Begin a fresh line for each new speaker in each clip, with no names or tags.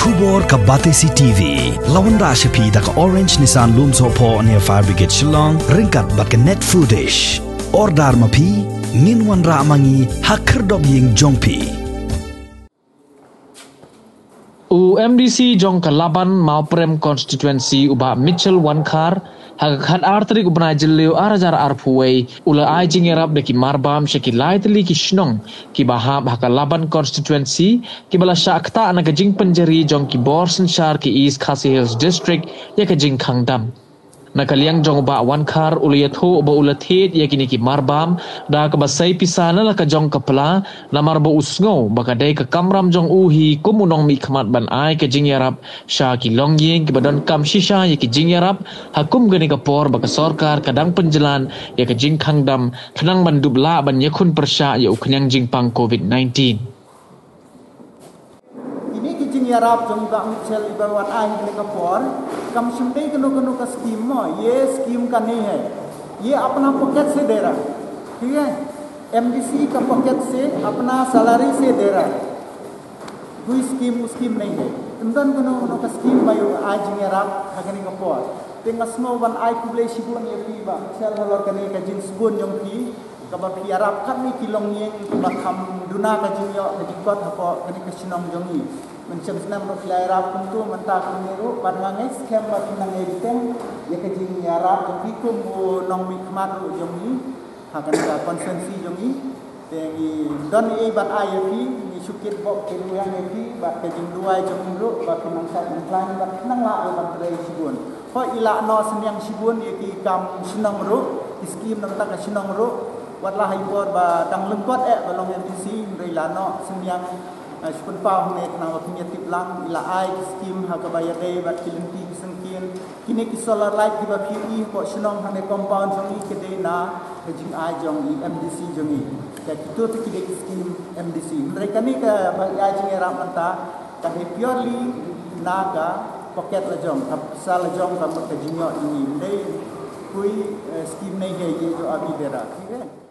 Tubor ka Batesi TV. Lawan Rashapi da ka Orange Nissan Lumso po near Fire Brigade Shnong. Ringkat bat ka net footage. Ordar mapi. Nginwan ra amangi hakerdob ying jongpi.
MDC jong kalaban Marbam constituency uba Mitchel Wankhar haghat artri ubna jilio arajar arpuway ula ai Jingïarap deki Marbam sheki lightly ki Shnong ki bahab hakalaban constituency ki bala shakta ana jing penjeri jong ki borsen shar ki East Khasi Hills district ya ka jing khangdam nakaliang jong ba Wankhar uliyatho ba ulathet yakini ki Marbam da ka basai pisana la ka jong kapla na marbo usngo baka dai ka kamram jong uhi kumunong mi khmat ban ai ka Jingïarap sha ki longyeng ki badon kam shisha yaki Jingïarap hakum gani ka por baka sorkar kadang penjelan ya ka jing khangdam thanang bandubla ban yakun persya ya uknyang jing pang COVID-19
Jingïarap jong ba Mitchel ibawan ai ne ka por kam shimdei kano का स्कीम में ये स्कीम का नहीं है ये अपना पॉकेट से दे रहा है ठीक है एमडीसी का पॉकेट से अपना सैलरी से दे रहा है कोई स्कीम नहीं है इंदन कनो का स्कीम बायो आज Jingïarap हगनी का por tenga snow ban ai kuble sibun ye pi ba sel halor kane ka jing sibun jong pi ka ba Jingïarap kan ni kilong yeng ba kham duna ka jing yo ka jing kot ha kane ka Shnong jong ni mencem senam ro Jingïarap kuntu mentah kuniru panwangai skem ba tinang editeng ya ka Jingïarap jong kum nong mi khmat ro jong ni ha kan ka konsensi jong ni tengi don e ban ai pi ni sukit bo kelu yang e pi ba ka jing duai jong ni ro ba pinang sa plan ba nang la ba tre sibun ko ila no senyang sibun ye ki kam Shnong ro skim nang ta ka Shnong ro watlah hai bor ba dang lengkot ba long MDC rei la no senyang Sepun pau ne kena waktunya tip lang ila ai skim ha ka bayar dei bat kilenti sengkin kini ki solar light di ba PE ko Shnong hang compound jong i kede na jing ai jong i MDC jong i ka kitu tu kide skim MDC mereka ni ka ai Jingïarap manta ka purely na ka pocket la jong ka sal la jong ka ka jingyo ini dei kui skim nei he ye jo abi dera ठीक है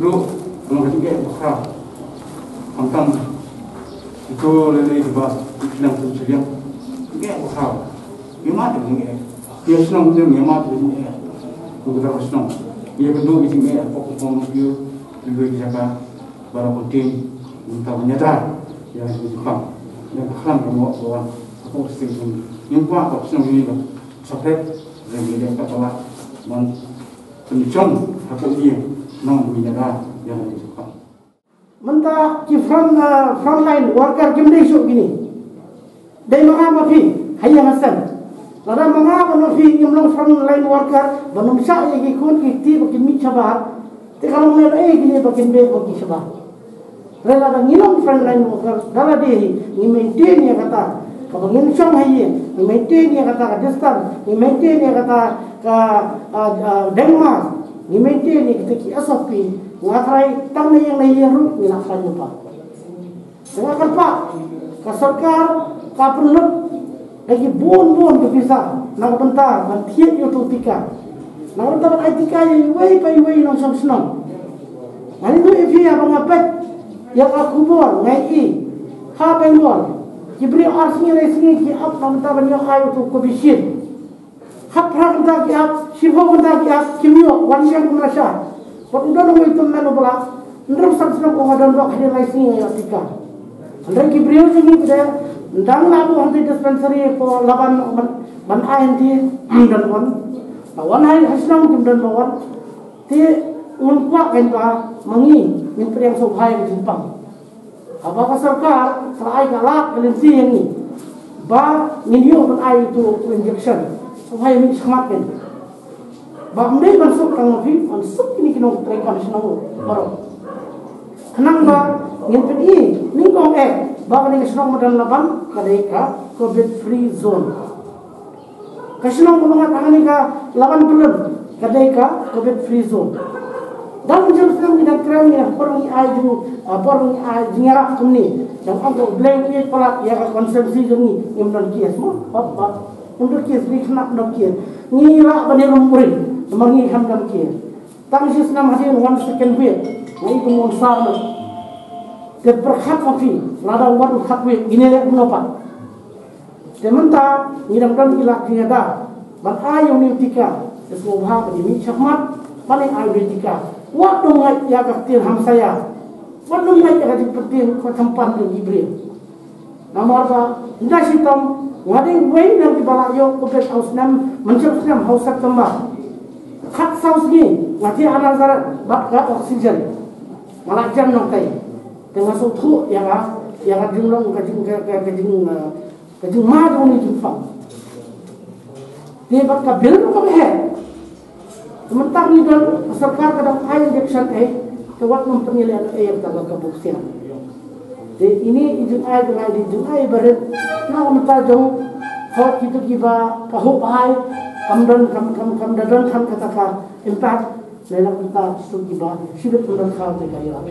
dulu kalau ketiga besar angkang itu lelai dibahas bilang terjadi dia besar memang dia dia senang dia memang dia begitu senang dia kedua di sini aku pun dia lebih jaga barang penting untuk menyadar yang di Jepang yang kelam kamu bawa aku sering yang kuat aku senang ini sampai dia kata man pencong aku dia nong menyadar yang di Jepang.
Mentah ki frontline worker kimdei sok gini. Dai mangama fi hayya hasan. Lada mangama no fi imlong frontline worker banum sya ye kun ki ti bakin mi chabar. Te kalau me gini bakin be bakin chabar. Rela da ngilong frontline worker dala de ni maintain ya kata. Kalau ngin chong hayye ni maintain ya kata ka distance, ni maintain ya kata ka Denmark. Ni maintain ni kita ki SOP ngakrai tang na yang ru ni nak kan lupa dengan kerpa ka sarkar ka perlu lagi bon ke bisa nak bentar man thiet yo tu tika nak bentar ai tika ye wei nong som Shnong ani tu ifi abang apet yang aku bor ngai i ha bengol kibri arsni resni ki ap nam ta ban yo ayo tu ko bisin hak benda ki ap shivo benda ki ap kimio wan yang merasa waktu dah itu melu bela, ndrem samsung ko ngadon dok hadi lai sini ya tika. Ndrem ki brio sini kita, ndang labu hanti dispensary ko laban ban INT dan wan hai hasnang kim dan wan ti unpa kan ba mangi min priang sobhai di Jepang. Apa ka sarkar selai galak kelinsi yang ni. Ba ninyo ban ai itu injection. Sobhai min semat kan. Bangde masuk kang fi masuk ini kino try kan Shnong baru kenang ba ngin ni kong ba ni Shnong madan laban kadai ka covid free zone ka Shnong bulungan angani ka laban bulan kadai ka covid free zone dan jam Shnong ni dak kram ni porong ai Jingïarap kumni yang angko blame ni pala ya ka konsumsi joni imdan kias mo ba untuk kias ni kena dak kias ni la bani rumpuri Semangi hamdam kia. Tang sis nam hadir 1 second wait. Ngai tu mon sar na. Ke berkat kopi. Lada waru khat wait. Gini le unopa. Dementa ngidam dan ilak tiada. Ban ayo ni tika. Sesuatu hal di mi chakmat. Paling ayo ni tika. Waktu ngai ya kaktir ham saya. Waktu ngai ya kaktir penting ko tempat di Ibrahim. Nomor ba. Nda sitam. Ngading wei dan di balak yo kubet haus nam. Mencap nam haus September. Hak saus ni, nanti anak zarat bakal oksigen, malah jam nongkai, dengan suatu yang jumlah kajing madu ni jumpa. Dia bakal bil tu kami sementara ni dan sarkar kadang air injection kewat mempenilaian yang tak kebuktian. Jadi ini izin air dengan izin air berat, nak mentajung hot itu kiba kahuk air. Kamdan kam kata impact lelang kita studi bah sudah pernah kau terkaya apa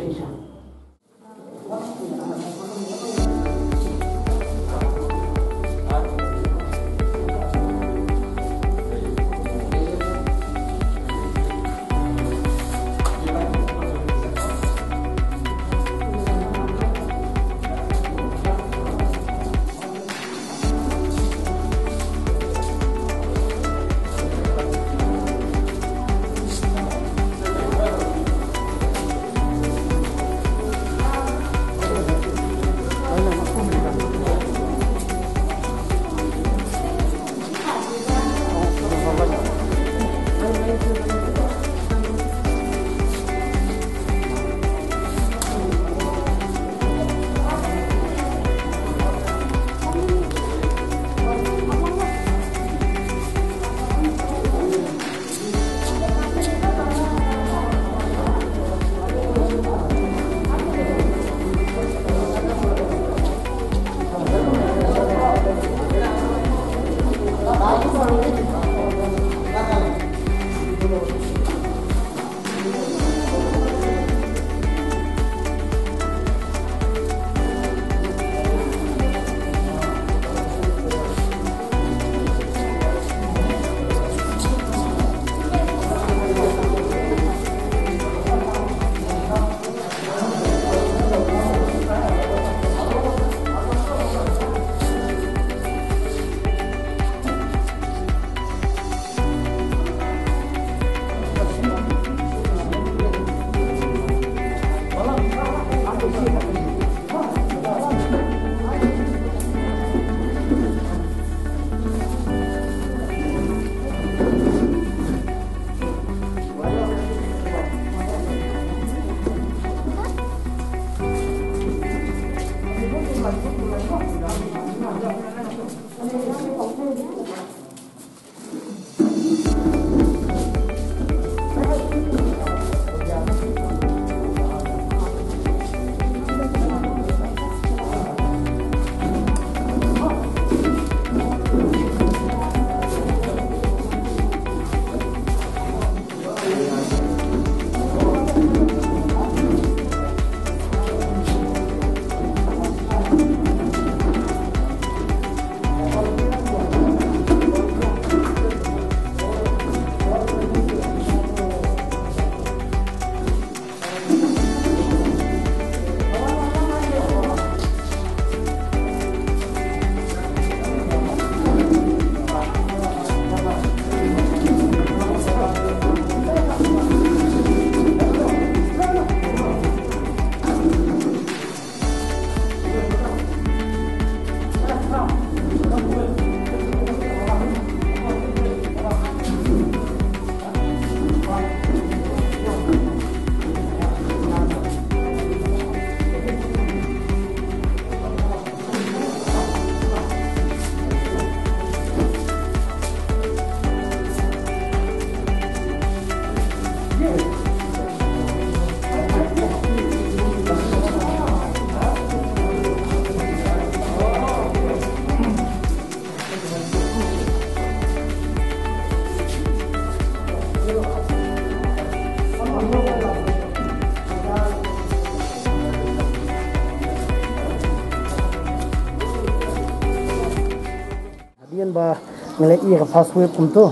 ba ngelai ke fast wave tu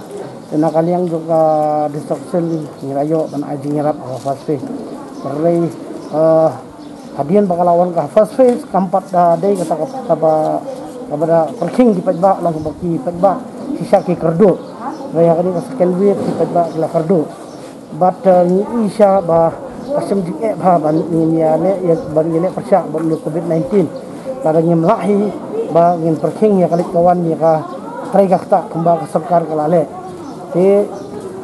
nak kalian juga destruction ngirayo ban Jingïarap fast wave terlei hadian bakalawan ka fast wave kampat dai kata kepada perking di pajba lang baki pajba sisa ki kerdo raya kali ka second wave di pajba la kerdo but ni isya ba pasem jike ba ban ni le ya ban ni persya ban covid-19 pada ngem lahi ba ngin perking ya kali kawan ni ka trai ka kembang ke sarkar kalale te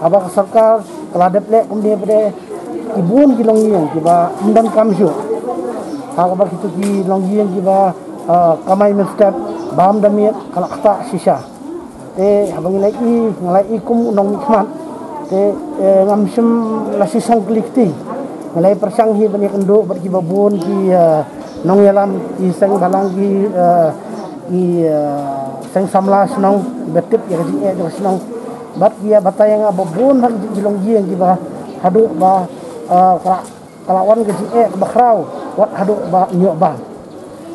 aba ka sarkar kaladep le kemudian pada ibun ki longyeng ki ba undan kamsyo ha ba kitu ki longyeng ki ba kamai mestep bam damiet kalakta sisa te abang ngalai kum nong nikmat te ngamsem la sisang klikti ngalai persang hi bani kendo ber ki babun ki nong yalam ki sang balang ki sang samla Shnong betip ya ki Shnong bat dia batayang babun han jilong gieng ki ba hadu ba kalawan ke bakrau wat hadu ba nyok ba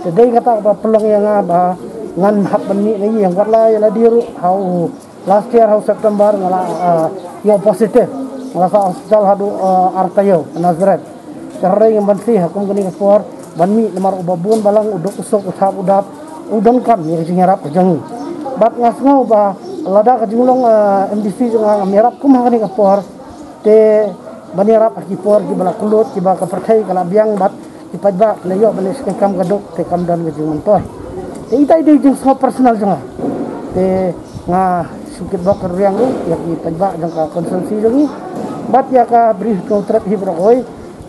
jadi kata ba pelong yang ba ngan hap bani ni yang wat la ya diru how last year how September ngala yo positif ngala sa hospital hadu artayo Nazareth tereng yang bansi hakum kini for banmi nomor babun balang uduk usuk uthap udap udon kam ni Jingïarap kajang bat ngasngo ba lada kajinglong MDC jang merap kum hakani kapor te Jingïarap ki por ki bala kulut ki ba ka perkai kala biang bat ki pajba layo bani kam gaduk te kam dan kajing mentoy te itai de jing so personal jang te nga sukit ba kerjang ya ki pajba jang ka konsumsi jang bat ya ka beri kontrak hi brokoi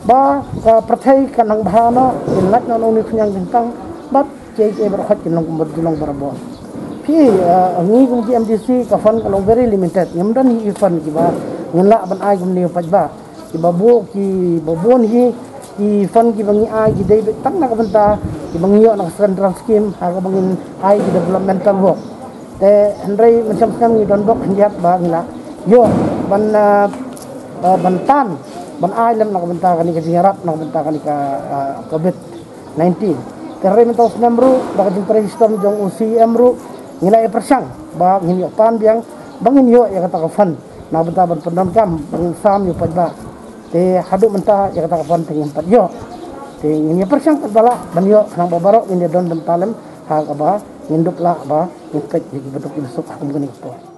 ba ka perkai kanang bahana inlat na nong ni knyang bintang bat cek berkhot kinong kumberjulong barabo pi ngi kum ki MDC ka fan kalong very limited ngamdan hi fan ki ba ngla ban ai kum ni pajba ki babu ki babon hi ki fan ki bangi ai ki dei tak na ka benta ki bangiyo na central scheme ha ka bangin ai ki developmental work te hendrai macam kan ni don bok henjat ba ngla yo ban ban ai lam na ka benta ka ni ka Jingïarap na ka benta ka ni ka covid-19 terre mentau semru ba ka jintrai sistem jong UCM ru ngilai persang ba ngin yo pan biang bangin yo ya kata ka fan na benta ban pendam kam bangin sam yo pajba te hadu menta ya kata kapan tingin pat yo te ini persang bala ban yo nang babaro ini don bentalem ha ba nginduk la ba ngikek jadi bentuk insuk aku ngene ko